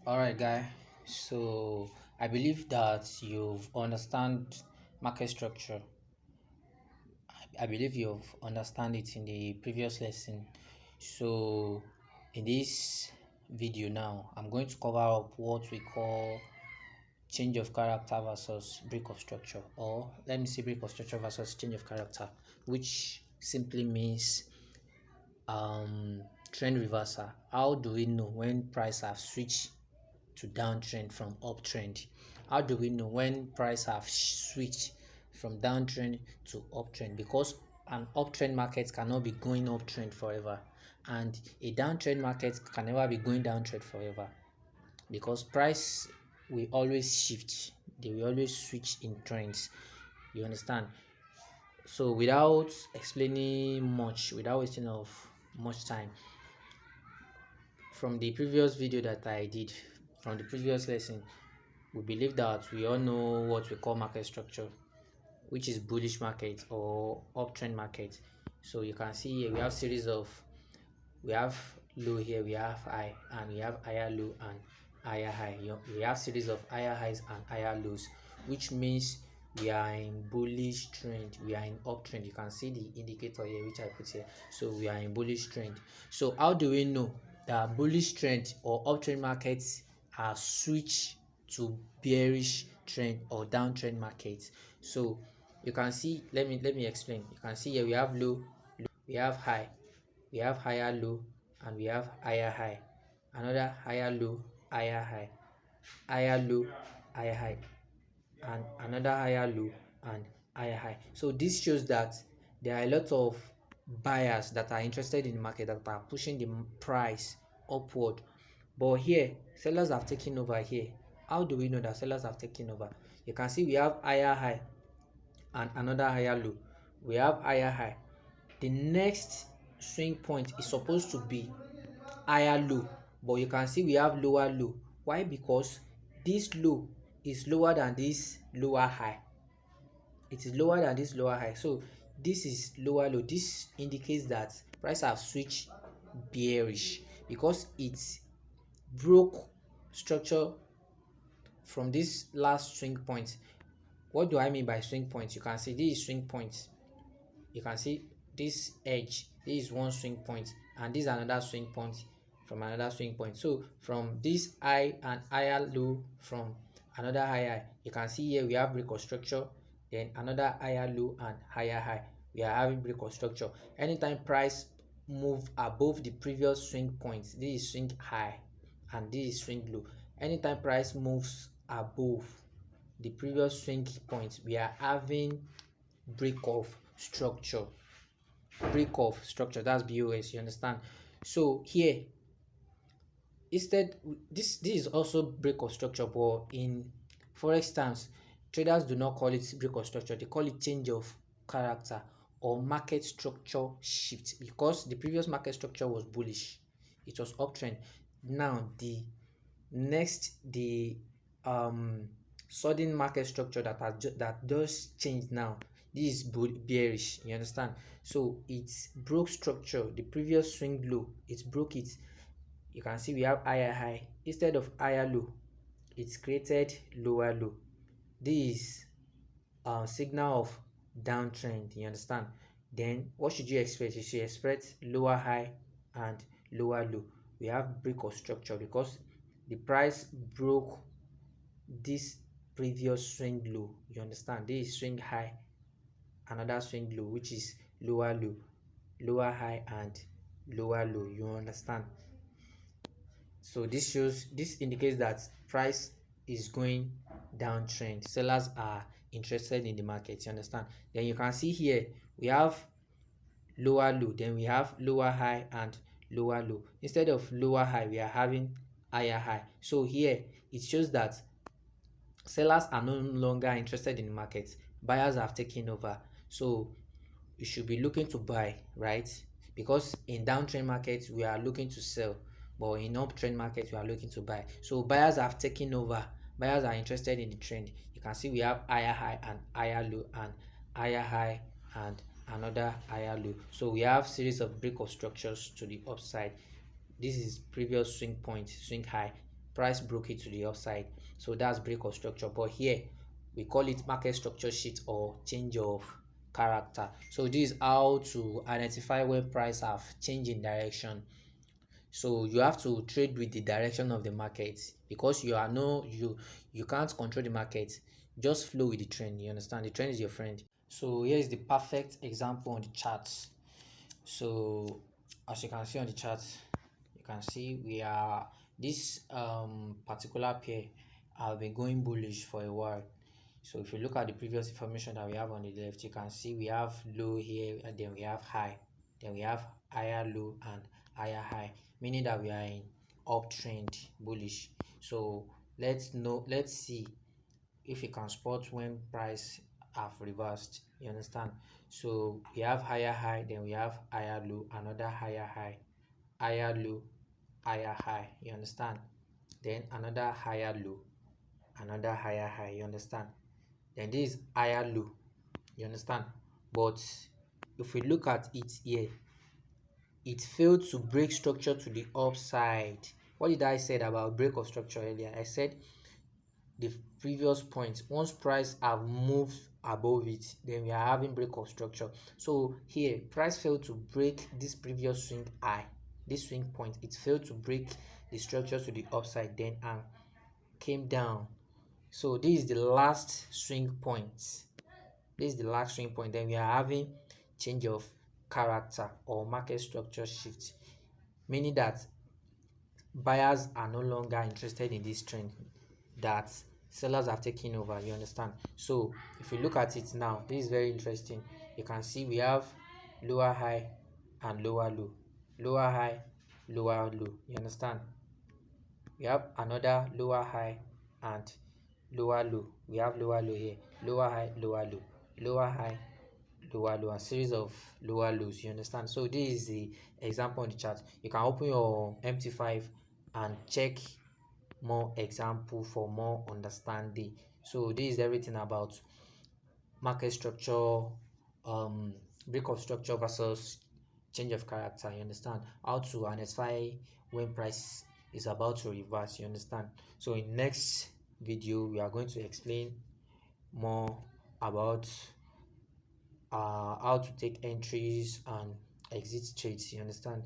All right, guy. So I believe that you've understand market structure. I believe you've understand it in the previous lesson. So in this video now, I'm going to cover up what we call change of character versus break of structure, or let me say break of structure versus change of character, which simply means um trend reversal. How do we know when price have switched to downtrend from uptrend? How do we know when price have switched from downtrend to uptrend? Because an uptrend market cannot be going uptrend forever, and a downtrend market can never be going downtrend forever, because price will always shift. They will always switch in trends. You understand? So without explaining much, without wasting of much time, from the previous video that I did, from the previous lesson, we believe that we all know what we call market structure, which is bullish market or uptrend market. So you can see here we have series of, we have low here, we have high, and we have higher low and higher high. We have series of higher highs and higher lows, which means we are in bullish trend, we are in uptrend. You can see the indicator here which I put here. So we are in bullish trend. So how do we know that bullish trend or uptrend markets are switched to bearish trend or downtrend markets? So you can see, let me explain. You can see here we have low, we have high, we have higher low, and we have higher high, another higher low, higher high, higher low, higher high, and another higher low and higher high. So this shows that there are a lot of buyers that are interested in the market that are pushing the price upward. But here, sellers have taken over here. How do we know that sellers have taken over? You can see we have higher high and another higher low. We have higher high. The next swing point is supposed to be higher low, but you can see we have lower low. Why? Because this low is lower than this lower high. It is lower than this lower high. So this is lower low. This indicates that price have switched bearish because it broke structure from this last swing point. What do I mean by swing point? You can see this is swing point. You can see this edge. This is one swing point, and this is another swing point from another swing point. So from this high and higher low from another high, you can see here we have break of structure, then another higher low and higher high. We are having break of structure. Anytime price move above the previous swing point, this is swing high and this is swing low. Anytime price moves above the previous swing point, we are having break of structure. Break of structure, that's BOS. You understand? So here, instead, this is also break of structure, but in forex terms, traders do not call it break of structure. They call it change of character or market structure shift, because the previous market structure was bullish, it was uptrend. Now the um sudden market structure that does change now, this is bearish. You understand? So it broke structure, the previous swing low, it broke it. You can see we have higher high instead of higher low, it's created lower low. This is a signal of downtrend. You understand? Then what should you expect? You should expect lower high and lower low. We have break of structure because the price broke this previous swing low. You understand? This is swing high, another swing low, which is lower low, lower high and lower low. You understand? So this indicates that price is going downtrend. Sellers are interested in the market. You understand? Then you can see here we have lower low, then we have lower high and lower low. Instead of lower high, we are having higher high. So here it shows that sellers are no longer interested in the market. Buyers have taken over. So you should be looking to buy, right? Because in downtrend markets we are looking to sell, but in uptrend markets we are looking to buy. So buyers have taken over. Buyers are interested in the trend. You can see we have higher high and higher low and higher high and another higher low. So we have series of break of structures to the upside. This is previous swing point, swing high. price broke it to the upside. So that's break of structure. But here we call it market structure shift or change of character. So this is how to identify when price have changed in direction. So you have to trade with the direction of the market, because you are no you can't control the market. Just flow with the trend. You understand? The trend is your friend. So here is the perfect example on the charts. So as you can see on the chart, you can see we are this particular pair have been going bullish for a while. So if you look at the previous information that we have on the left, you can see we have low here and then we have high, then we have higher low and higher high, meaning that we are in uptrend bullish. So let's see if you can spot when price have reversed. You understand? So we have higher high, then we have higher low, another higher low, higher high. You understand? Then another higher low, another higher high. You understand? Then this is higher low. You understand? But if we look at it here, it failed to break structure to the upside. What did I said about break of structure earlier? I said the previous point, once price have moved above it, then we are having break of structure. So here price failed to break this previous swing high, this swing point. It failed to break the structure to the upside, then and came down. So this is the last swing point. This is the last swing point. Then we are having change of character or market structure shift, meaning that buyers are no longer interested in this trend, that sellers have taken over. You understand? So if you look at it now, this is very interesting. You can see we have lower high and lower low, lower high, lower low. You understand? We have another lower high and lower low. We have lower low here, lower high, lower low, lower high, lower low, a series of lower lows. You understand? So this is the example on the chart. You can open your MT5 and check more example for more understanding. So this is everything about market structure, um break of structure versus change of character. You understand? How to identify when price is about to reverse. You understand? So in next video we are going to explain more about how to take entries and exit trades. You understand?